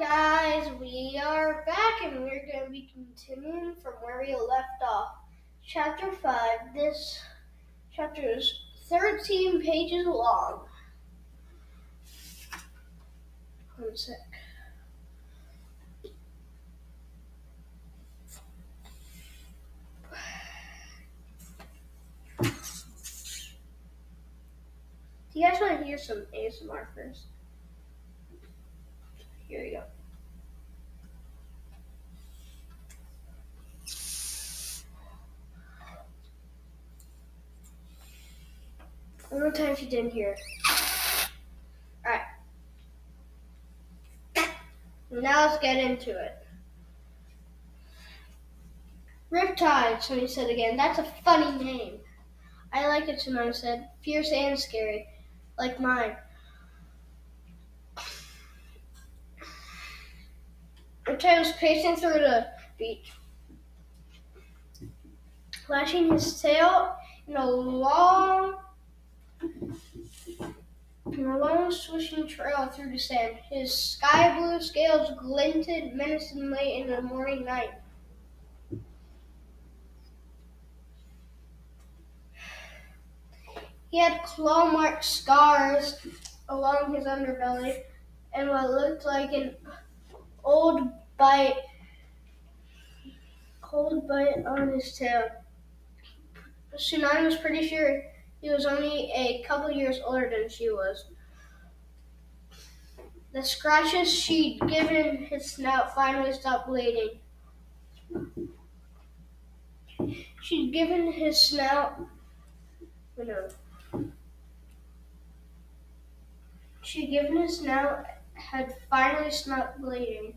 Guys, we are back and we're going to be continuing from where we left off. Chapter 5. This chapter is 13 pages long. One sec. Do you guys want to hear some ASMR first? Here we go. One more time if you didn't hear. Alright. Now let's get into it. Riptide, Tsunami said again. That's a funny name. I like it, Tsunami said. Fierce and scary. Like mine. Riptide was pacing through the beach, lashing his tail in a long swishing trail through the sand. His sky blue scales glinted menacingly in the morning light. He had claw-marked scars along his underbelly and what looked like an cold bite on his tail. Tsunami was pretty sure he was only a couple years older than she was. The scratches she'd given his snout finally stopped bleeding. She'd given his snout had finally stopped bleeding.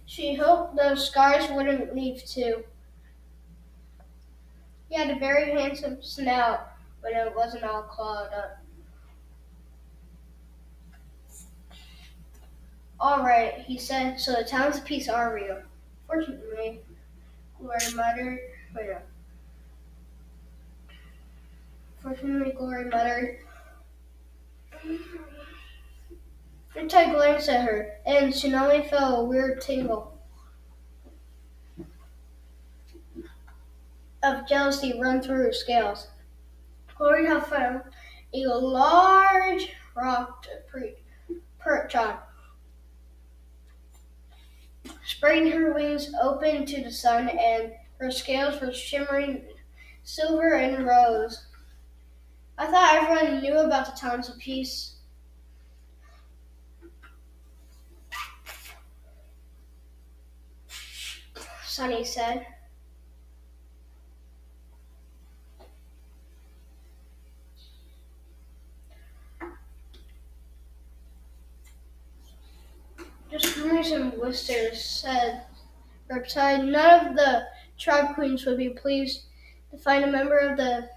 She hoped those scars wouldn't leave too. He had a very handsome snout when it wasn't all clawed up. All right, he said, so the towns of peace are real. Fortunately, Glory muttered. Riptide glanced at her, and Tsunami felt a weird tingle of jealousy run through her scales. Glory had found a large rock to perch on. Spreading her wings open to the sun, and her scales were shimmering silver and rose. I thought everyone knew about the towns of peace. Sunny said. Just rumors and whispers, said Riptide. None of the tribe queens would be pleased to find a member of the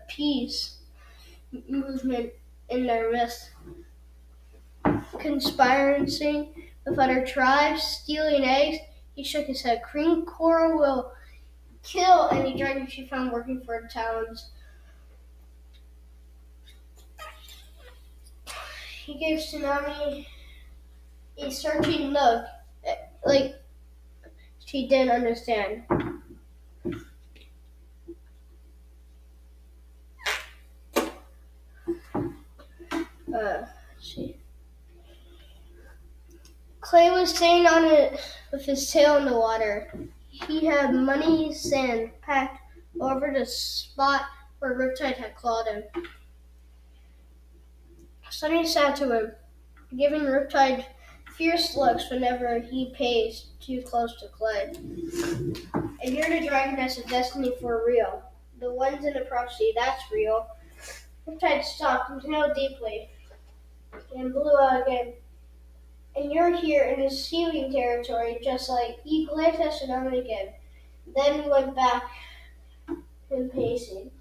peace movement in their midst, conspiring with other tribes, stealing eggs. He shook his head. Queen Coral will kill any dragon she found working for the towns. He gave Tsunami a searching look, like she didn't understand. Clay was staying on it with his tail in the water. He had muddy sand packed over the spot where Riptide had clawed him. Sunny sat to him, giving Riptide fierce looks whenever he paced too close to Clay. And you're the dragon that's a destiny for real. The ones in the prophecy, that's real. Riptide stopped, inhaled deeply, and blew out again. And you're here in the seaweed territory, just like he glanced at Tsunami again, then went back to pacing.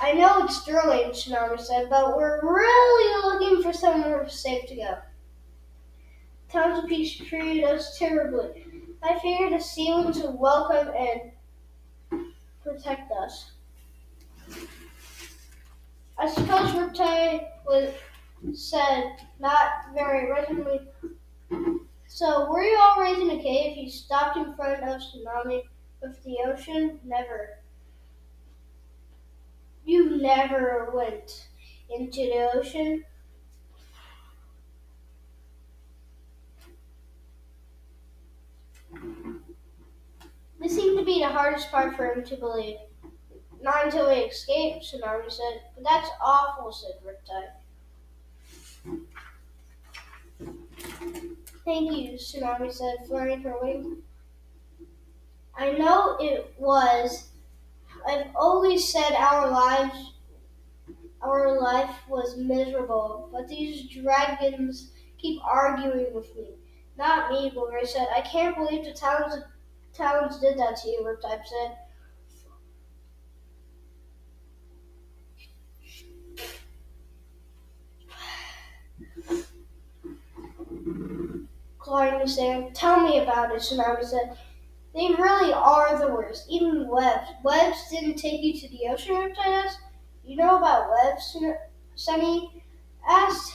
I know it's thrilling, Tsunami said, but we're really looking for somewhere safe to go. Towns of Peace treated us terribly. I figured the Sealings would welcome and protect us. I suppose Riptide was said, not very originally. So, were you all raised in a cave? You stopped in front of tsunami with the ocean? Never. You never went into the ocean? This seemed to be the hardest part for him to believe. Not until we escaped, Tsunami said. But that's awful, said Riptide. Thank you, Tsunami said, flaring her wings. I know it was. I've always said our life was miserable, but these dragons keep arguing with me. Not me, Blueberry said. I can't believe the towns did that to you, Riptide said. Clawing the sand. Tell me about it, Tsunami said. They really are the worst. Even webs. Webs didn't take you to the ocean, Riptide asked. You know about webs, Sunny asked.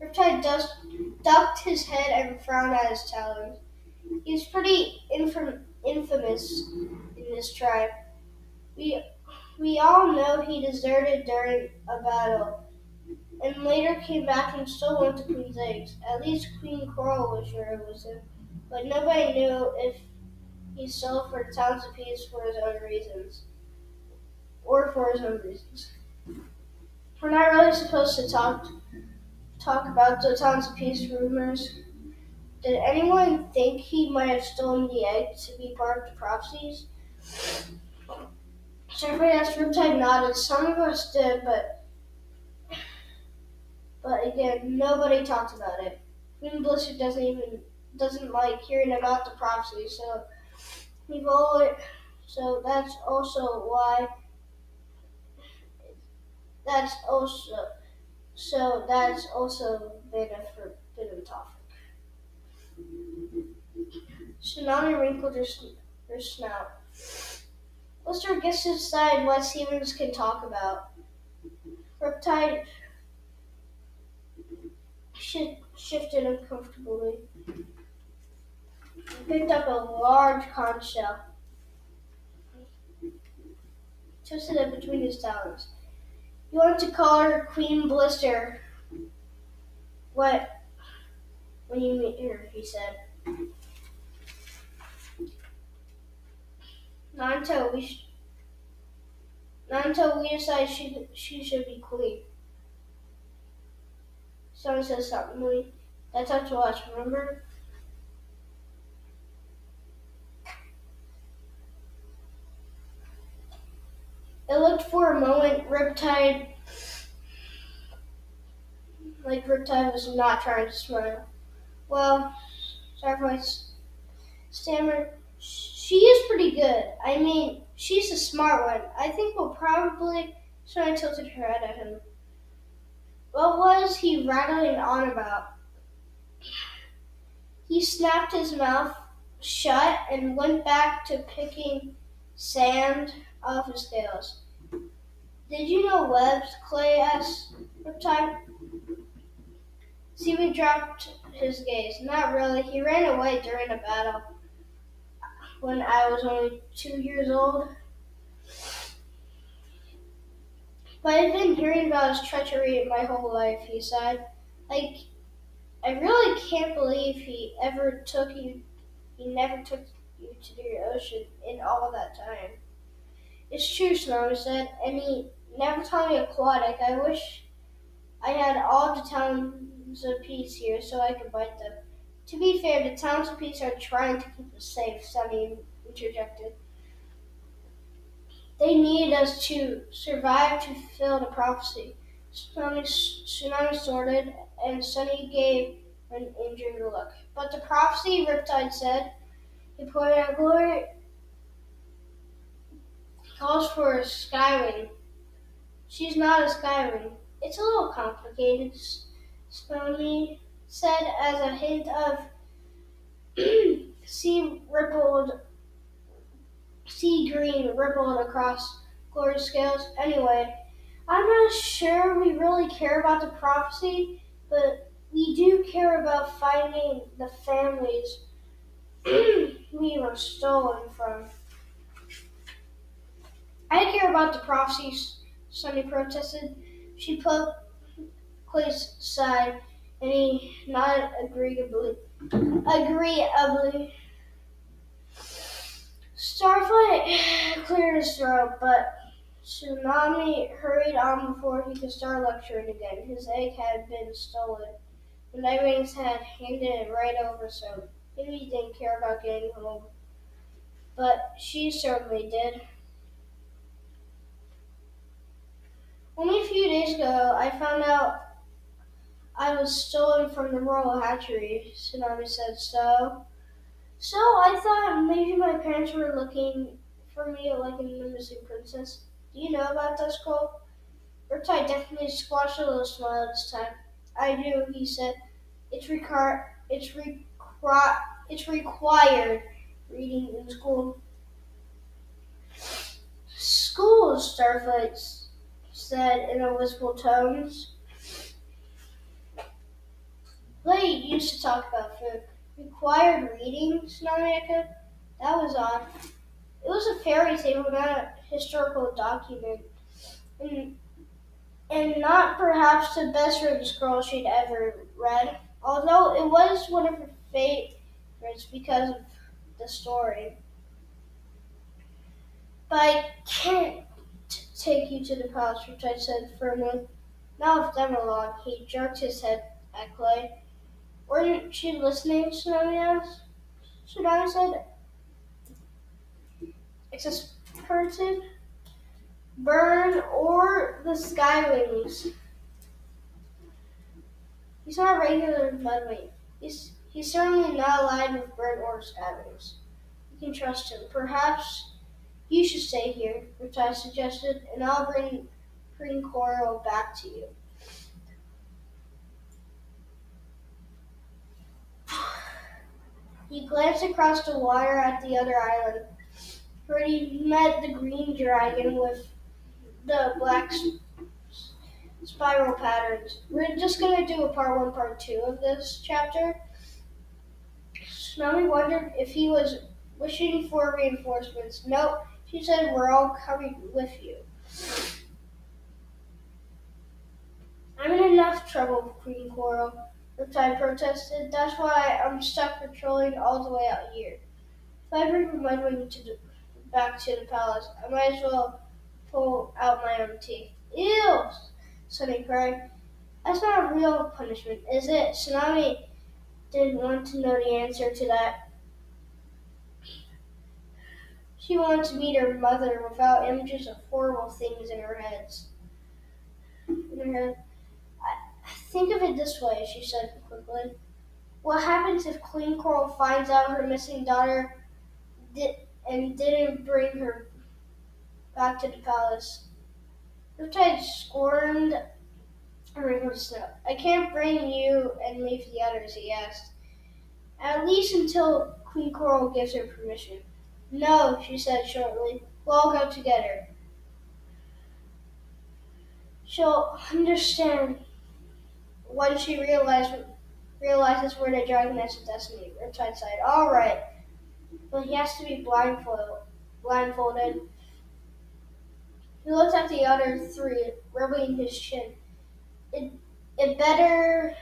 Riptide ducked his head and frowned at his talons. He was pretty infamous in this tribe. We, we all know he deserted during a battle, and later came back and still went to Queen's eggs. At least Queen Coral was sure it was him, but nobody knew if he stole for the Towns of Peace for his own reasons, or for his own reasons. We're not really supposed to talk about the Towns of Peace rumors. Did anyone think he might have stolen the egg to be part of the prophecies? Everybody asked. Riptide nodded. Some of us did, but again, nobody talked about it. Queen Blizzard doesn't like hearing about the prophecies, so we've always so that's also that's also been a forbidden topic. Tsunami wrinkled her snout. Let's guess decide what humans can talk about. Riptide shifted uncomfortably. He picked up a large conch shell, twisted it between his talons. You want to call her Queen Blister. What? When you meet her, he said. Not until we decide she should be queen. Someone says something. That's up to us, remember? It looked for a moment Riptide was not trying to smile. Well, Starflight stammered. She is pretty good. I mean, she's a smart one. I think we'll probably. Starlight tilted her head at him. What was he rattling on about? He snapped his mouth shut and went back to picking sand off his scales. Did you know webs? Clay asked Riptide. Seaweed dropped his gaze. Not really. He ran away during a battle when I was only 2 years old. But I've been hearing about his treachery my whole life, he sighed. I really can't believe he never took you to the ocean in all that time. It's true, Snowy said, and he never taught me aquatic. I wish I had all the Towns of Peace here so I could bite them. To be fair, the Towns of Peace are trying to keep us safe, Sunny interjected. They needed us to survive to fulfill the prophecy. Tsunami snorted, and Sunny gave an injured look. But the prophecy, Riptide said, he pointed out Glory calls for a Skywing. She's not a Skywing. It's a little complicated, Tsunami said as a hint of sea rippled, sea green rippled across Glory's scales. Anyway, I'm not sure we really care about the prophecy, but we do care about finding the families we were stolen from. I care about the prophecies, Sunny protested. She put Clay's side, and he nodded agreeably. Agreeably. Starflight cleared his throat, but Tsunami hurried on before he could start lecturing again. His egg had been stolen. The Nightwings had handed it right over, so maybe he didn't care about getting home. But she certainly did. Only a few days ago, I found out I was stolen from the royal hatchery, Tsunami said. So I thought maybe my parents were looking for me like a missing princess. Do you know about that scroll? Riptide definitely squashed a little smile this time. I do, he said. It's it's required reading in school. School, Starflight said in a wistful tones. They used to talk about food. Required reading, Tsunami echoed. That was odd. It was a fairy tale, not a historical document, and, and not perhaps the best written scroll she'd ever read, although it was one of her favorites because of the story. But I can't take you to the palace, which I said firmly. Not with them along. He jerked his head at Clay. Weren't you listening, Tsunami asked? Tsunami said, exasperated. Burn or the Skywings. He's not a regular mudwing. He's certainly not aligned with Burn or Skywings. You can trust him. Perhaps you should stay here, Riptide suggested, and I'll bring Green Coral back to you. He glanced across the water at the other island, where he met the green dragon with the black spiral patterns. We're just going to do a part 1, part 2 of this chapter. Tsunami wondered if he was wishing for reinforcements. Nope, she said, we're all coming with you. I'm in enough trouble, Green Coral, Riptide protested. That's why I'm stuck patrolling all the way out here. If I bring Mudwing back to the palace, I might as well pull out my own teeth. Ew! Sunny cried. That's not a real punishment, is it? Tsunami didn't want to know the answer to that. She wanted to meet her mother without images of horrible things in her head. Think of it this way, she said quickly. What happens if Queen Coral finds out her missing daughter and didn't bring her back to the palace? Riptide squirmed and wrinkled his snout. I can't bring you and leave the others, he asked. At least until Queen Coral gives her permission. No, she said shortly. We'll all go together. She'll understand when she realizes where the dragon is of destiny. Riptide sighed. All right, but he has to be blindfolded. He looked at the other three, rubbing his chin. It better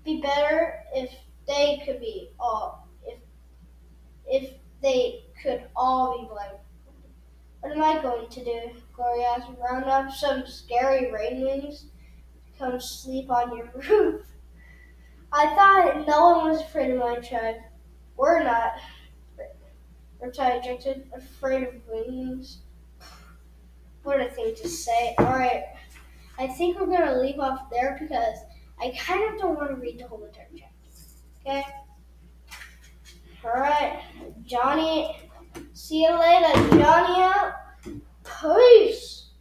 be better if they could be all if they could all be blind. What am I going to do? Gloria asked. Round up some scary rainwings to come sleep on your roof. I thought no one was afraid of my tribe. We're not, Riptide objected. Afraid of wings? What a thing to say. Alright, I think we're going to leave off there because I kind of don't want to read the whole entire chapter. Okay? Alright, Johnny. See you later, Johnny out. Peace.